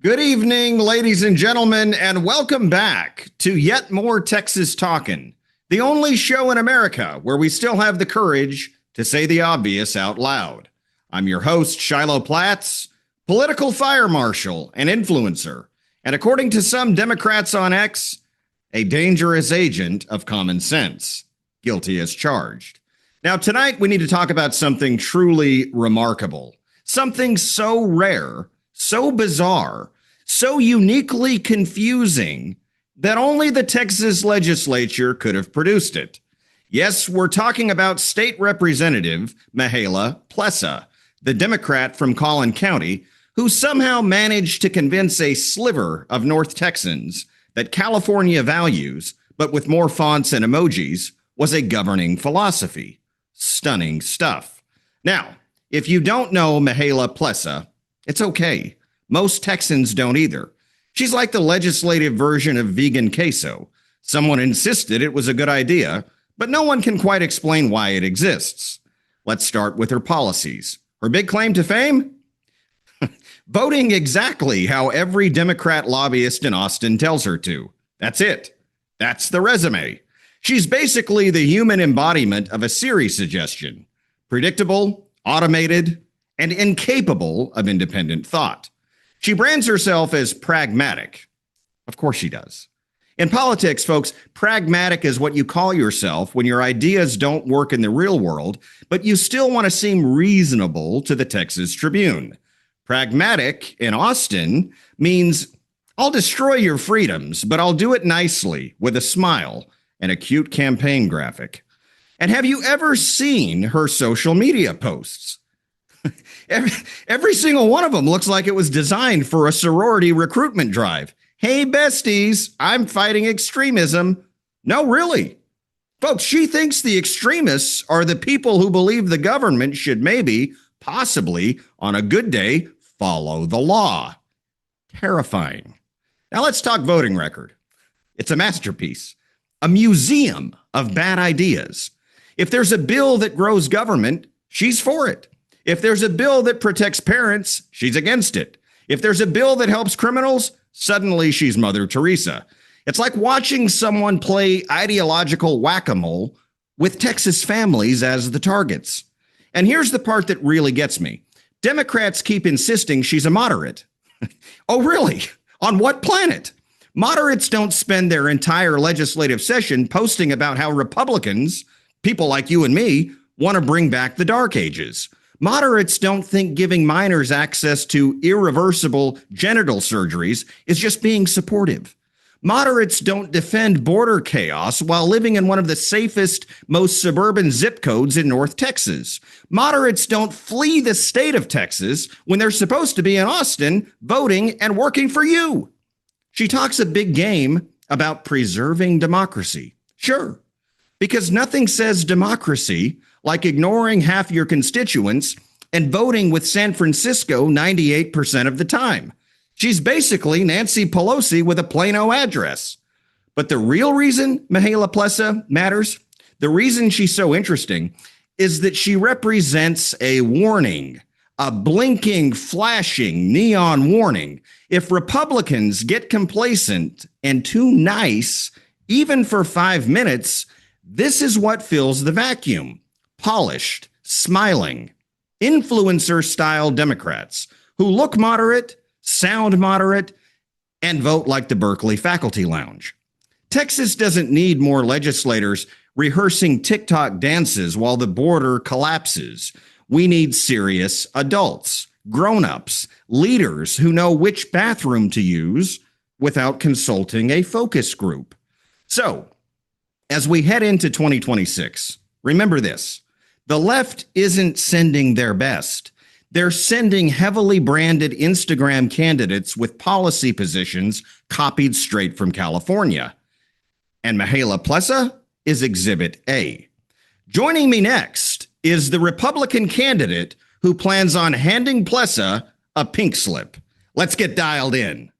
Good evening, ladies and gentlemen, and welcome back to yet more Texas Talkin, the only show in America where we still have the courage to say the obvious out loud. I'm your host, Mihaela Plesa, political fire marshal and influencer, and according to some Democrats on X, a dangerous agent of common sense, guilty as charged. Now, tonight we need to talk about something truly remarkable, something so rare, so bizarre, so uniquely confusing that only the Texas legislature could have produced it. Yes, we're talking about State Representative Mihaela Plesa, the Democrat from Collin County, who somehow managed to convince a sliver of North Texans that California values, but with more fonts and emojis, was a governing philosophy. Stunning stuff. Now, if you don't know Mihaela Plesa, it's okay. Most Texans don't either. She's like the legislative version of vegan queso. Someone insisted it was a good idea, but no one can quite explain why it exists. Let's start with her policies. Her big claim to fame? Voting exactly how every Democrat lobbyist in Austin tells her to. That's it. That's the resume. She's basically the human embodiment of a Siri suggestion. Predictable, automated, and incapable of independent thought. She brands herself as pragmatic. Of course she does. In politics, folks, pragmatic is what you call yourself when your ideas don't work in the real world, but you still want to seem reasonable to the Texas Tribune. Pragmatic in Austin means I'll destroy your freedoms, but I'll do it nicely with a smile and a cute campaign graphic. And have you ever seen her social media posts? Every single one of them looks like it was designed for a sorority recruitment drive. Hey, besties, I'm fighting extremism. No, really. Folks, she thinks the extremists are the people who believe the government should maybe, possibly, on a good day, follow the law. Terrifying. Now let's talk voting record. It's a masterpiece, a museum of bad ideas. If there's a bill that grows government, she's for it. If there's a bill that protects parents, she's against it. If there's a bill that helps criminals, suddenly she's Mother Teresa. It's like watching someone play ideological whack-a-mole with Texas families as the targets. And here's the part that really gets me. Democrats keep insisting she's a moderate. Oh, really? On what planet? Moderates don't spend their entire legislative session posting about how Republicans, people like you and me, want to bring back the Dark Ages. Moderates don't think giving minors access to irreversible genital surgeries is just being supportive. Moderates don't defend border chaos while living in one of the safest, most suburban zip codes in North Texas. Moderates don't flee the state of Texas when they're supposed to be in Austin voting and working for you. She talks a big game about preserving democracy. Sure, because nothing says democracy like ignoring half your constituents and voting with San Francisco 98% of the time. She's basically Nancy Pelosi with a Plano address. But the real reason Mihaela Plesa matters, the reason she's so interesting, is that she represents a warning, a blinking, flashing neon warning. If Republicans get complacent and too nice, even for 5 minutes, this is what fills the vacuum. Polished, smiling, influencer-style Democrats who look moderate, sound moderate, and vote like the Berkeley Faculty Lounge. Texas doesn't need more legislators rehearsing TikTok dances while the border collapses. We need serious adults, grown-ups, leaders who know which bathroom to use without consulting a focus group. So, as we head into 2026, remember this. The left isn't sending their best. They're sending heavily branded Instagram candidates with policy positions copied straight from California. And Mihaela Plesa is Exhibit A. Joining me next is the Republican candidate who plans on handing Plesa a pink slip. Let's get dialed in.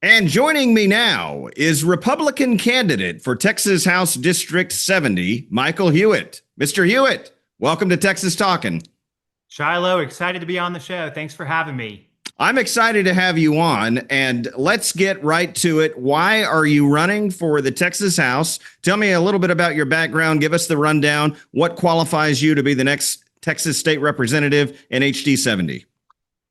And joining me now is Republican candidate for Texas House District 70, Michael Hewitt. Mr. Hewitt, Welcome to Texas Talkin'. Shiloh, excited to be on the show. Thanks for having me. I'm excited to have you on, and let's get right to it. Why are you running for the Texas House? Tell me a little bit about your background. Give us the rundown. What qualifies you to be the next Texas state representative in HD 70?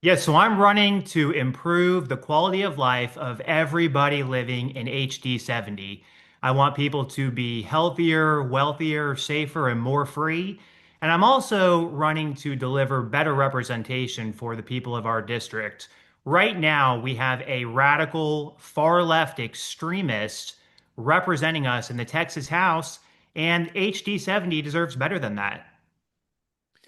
Yes, so I'm running to improve the quality of life of everybody living in HD 70. I want people to be healthier, wealthier, safer, and more free. And I'm also running to deliver better representation for the people of our district. Right now, we have a radical, far left extremist representing us in the Texas House, and HD 70 deserves better than that.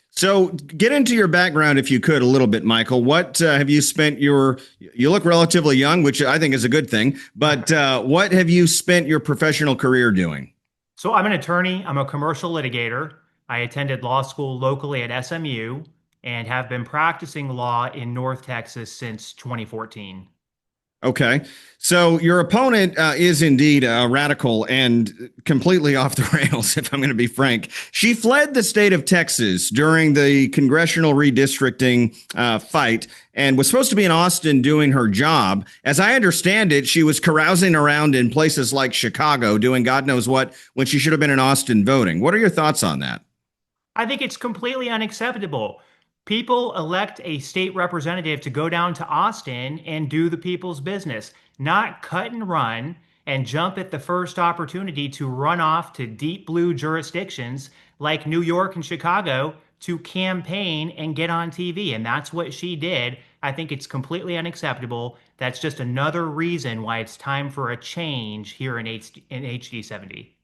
So, get into your background if you could a little bit, Michael. What have you spent your? You look relatively young, which I think is a good thing. But what have you spent your professional career doing? So I'm an attorney, I'm a commercial litigator. I attended law school locally at SMU and have been practicing law in North Texas since 2014. Okay. So your opponent is indeed radical and completely off the rails, if I'm going to be frank. She fled the state of Texas during the congressional redistricting fight and was supposed to be in Austin doing her job. As I understand it, she was carousing around in places like Chicago doing God knows what when she should have been in Austin voting. What are your thoughts on that? I think it's completely unacceptable. People elect a state representative to go down to Austin and do the people's business, not cut and run and jump at the first opportunity to run off to deep blue jurisdictions like New York and Chicago to campaign and get on TV. And that's what she did. I think it's completely unacceptable. That's just another reason why it's time for a change here in HD 70.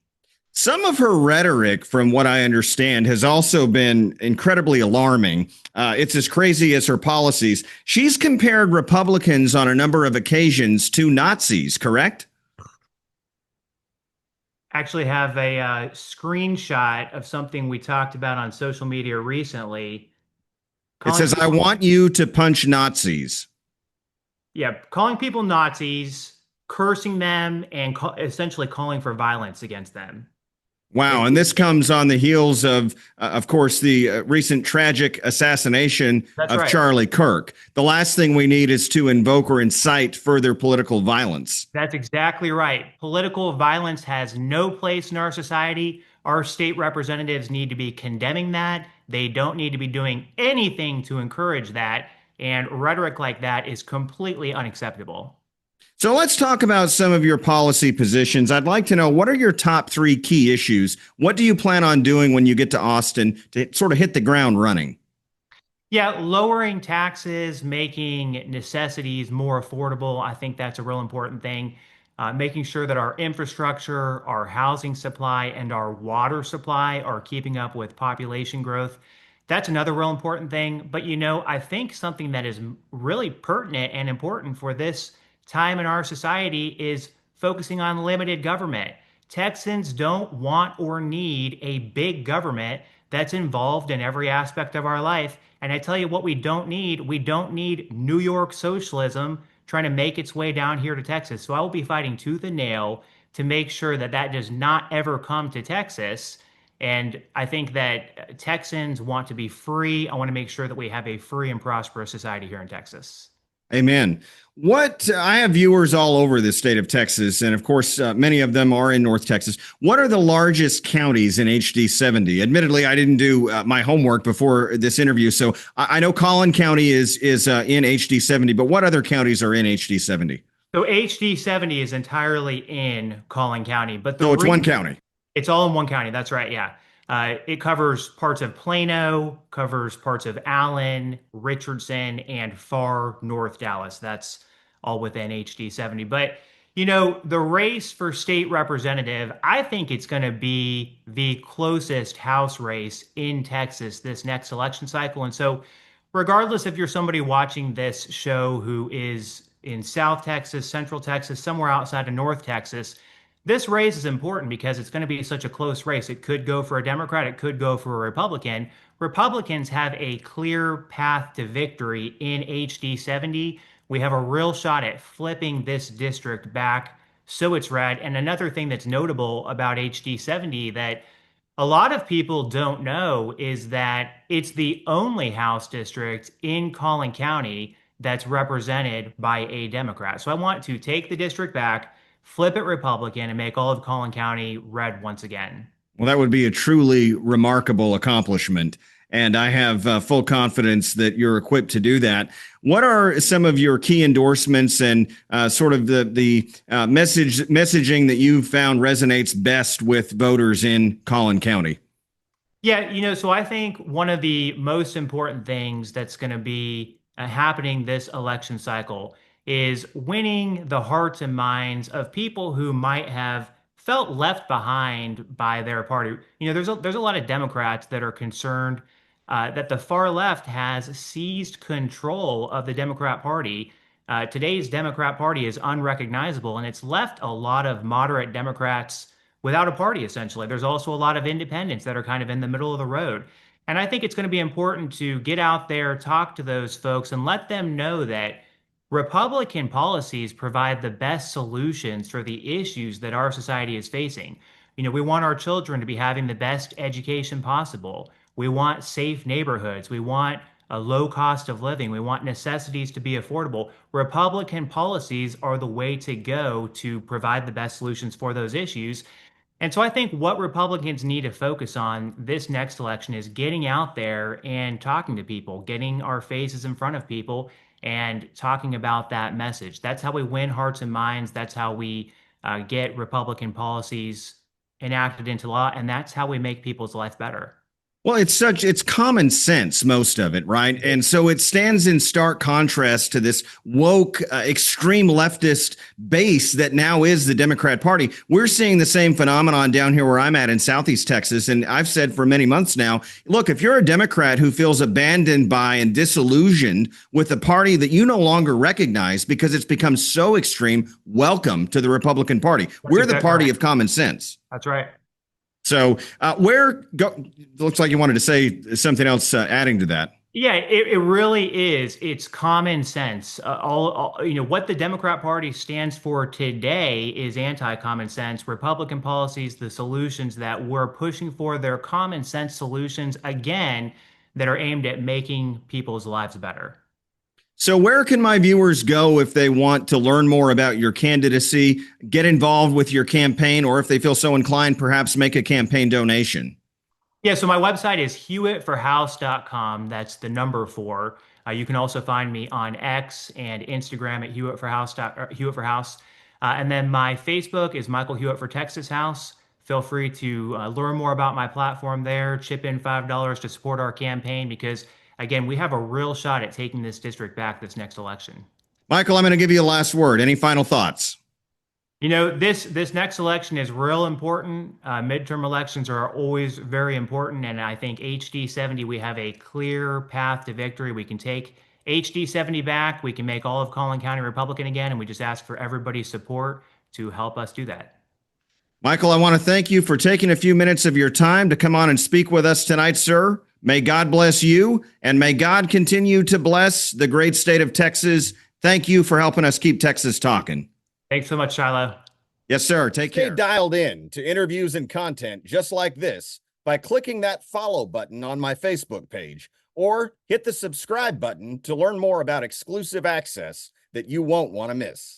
Some of her rhetoric, from what I understand, has also been incredibly alarming. It's as crazy as her policies. She's compared Republicans on a number of occasions to Nazis, correct? Actually have a screenshot of something we talked about on social media recently, It calling says, I people, want you to punch Nazis. yeah, calling people Nazis, cursing them, and essentially calling for violence against them. Wow. It, And this comes on the heels of course, the recent tragic assassination that's of right. Charlie Kirk. The last thing we need is to invoke or incite further political violence. That's exactly right. Political violence has no place in our society. Our state representatives need to be condemning that. They don't need to be doing anything to encourage that. And rhetoric like that is completely unacceptable. So let's talk about some of your policy positions. I'd like to know, what are your top three key issues? What do you plan on doing when you get to Austin to sort of hit the ground running? Yeah, lowering taxes, making necessities more affordable. I think that's a real important thing. Making sure that our infrastructure, our housing supply, and our water supply are keeping up with population growth. That's another real important thing. But I think something that is really pertinent and important for this time in our society is focusing on limited government. Texans don't want or need a big government that's involved in every aspect of our life. And I tell you what, we don't need New York socialism trying to make its way down here to Texas. So I will be fighting tooth and nail to make sure that that does not ever come to Texas. And I think that Texans want to be free. I want to make sure that we have a free and prosperous society here in Texas. Amen. What I have viewers all over the state of Texas, and of course, many of them are in North Texas. What are the largest counties in HD 70? Admittedly, I didn't do my homework before this interview, so I know Collin County is in HD 70, but what other counties are in HD 70? So HD 70 is entirely in Collin County, but So it's one county. it's all in one county. That's right. Yeah. It covers parts of Plano, covers parts of Allen, Richardson, and far North Dallas. That's all within HD 70. But, the race for state representative, I think it's going to be the closest House race in Texas this next election cycle. And so, regardless if you're somebody watching this show who is in South Texas, Central Texas, somewhere outside of North Texas, this race is important because it's going to be such a close race. It could go for a Democrat, it could go for a Republican. Republicans have a clear path to victory in HD 70. We have a real shot at flipping this district back so it's red. And another thing that's notable about HD 70 that A lot of people don't know is that it's the only House district in Collin County that's represented by a Democrat. So I want to take the district back, flip it Republican, and make all of Collin County red once again. Well, that would be a truly remarkable accomplishment. And I have full confidence that you're equipped to do that. What are some of your key endorsements and sort of the messaging that you found resonates best with voters in Collin County? Yeah, so I think one of the most important things that's going to be happening this election cycle is winning the hearts and minds of people who might have felt left behind by their party. There's a lot of Democrats that are concerned that the far left has seized control of the Democrat Party. Today's Democrat Party is unrecognizable, and it's left a lot of moderate Democrats without a party, essentially. There's also a lot of independents that are kind of in the middle of the road. And I think it's going to be important to get out there, talk to those folks, and let them know that Republican policies provide the best solutions for the issues that our society is facing. We want our children to be having the best education possible. We want safe neighborhoods. We want a low cost of living. We want necessities to be affordable. Republican policies are the way to go to provide the best solutions for those issues. And so I think what Republicans need to focus on this next election is getting out there and talking to people, getting our faces in front of people and talking about that message. That's how we win hearts and minds. That's how we get Republican policies enacted into law. And that's how we make people's life better. Well, it's common sense, most of it, right? And so it stands in stark contrast to this woke, extreme leftist base that now is the Democrat Party. We're seeing the same phenomenon down here where I'm at in Southeast Texas. And I've said for many months now, look, if you're a Democrat who feels abandoned by and disillusioned with a party that you no longer recognize because it's become so extreme, welcome to the Republican Party. We're the party of common sense. That's right. So looks like you wanted to say something else adding to that. Yeah, it really is. It's common sense. What the Democrat Party stands for today is anti-common sense. Republican policies, the solutions that we're pushing for, they're common sense solutions, again, that are aimed at making people's lives better. So where can my viewers go if they want to learn more about your candidacy, get involved with your campaign, or if they feel so inclined, perhaps make a campaign donation? Yeah, so my website is hewittforhouse.com. That's the number 4. You can also find me on X and Instagram at Hewitt for House. And then my Facebook is Michael Hewitt for Texas House. Feel free to learn more about my platform there. Chip in $5 to support our campaign because, again, we have a real shot at taking this district back this next election. Michael, I'm going to give you a last word. Any final thoughts? This next election is real important. Midterm elections are always very important, and I think HD 70, we have a clear path to victory. We can take HD 70 back. We can make all of Collin County Republican again, and we just ask for everybody's support to help us do that. Michael, I want to thank you for taking a few minutes of your time to come on and speak with us tonight, sir. May God bless you, and may God continue to bless the great state of Texas. Thank you for helping us keep Texas talking. Thanks so much, Shiloh. Yes, sir. Take care. Stay dialed in to interviews and content just like this by clicking that follow button on my Facebook page, or hit the subscribe button to learn more about exclusive access that you won't want to miss.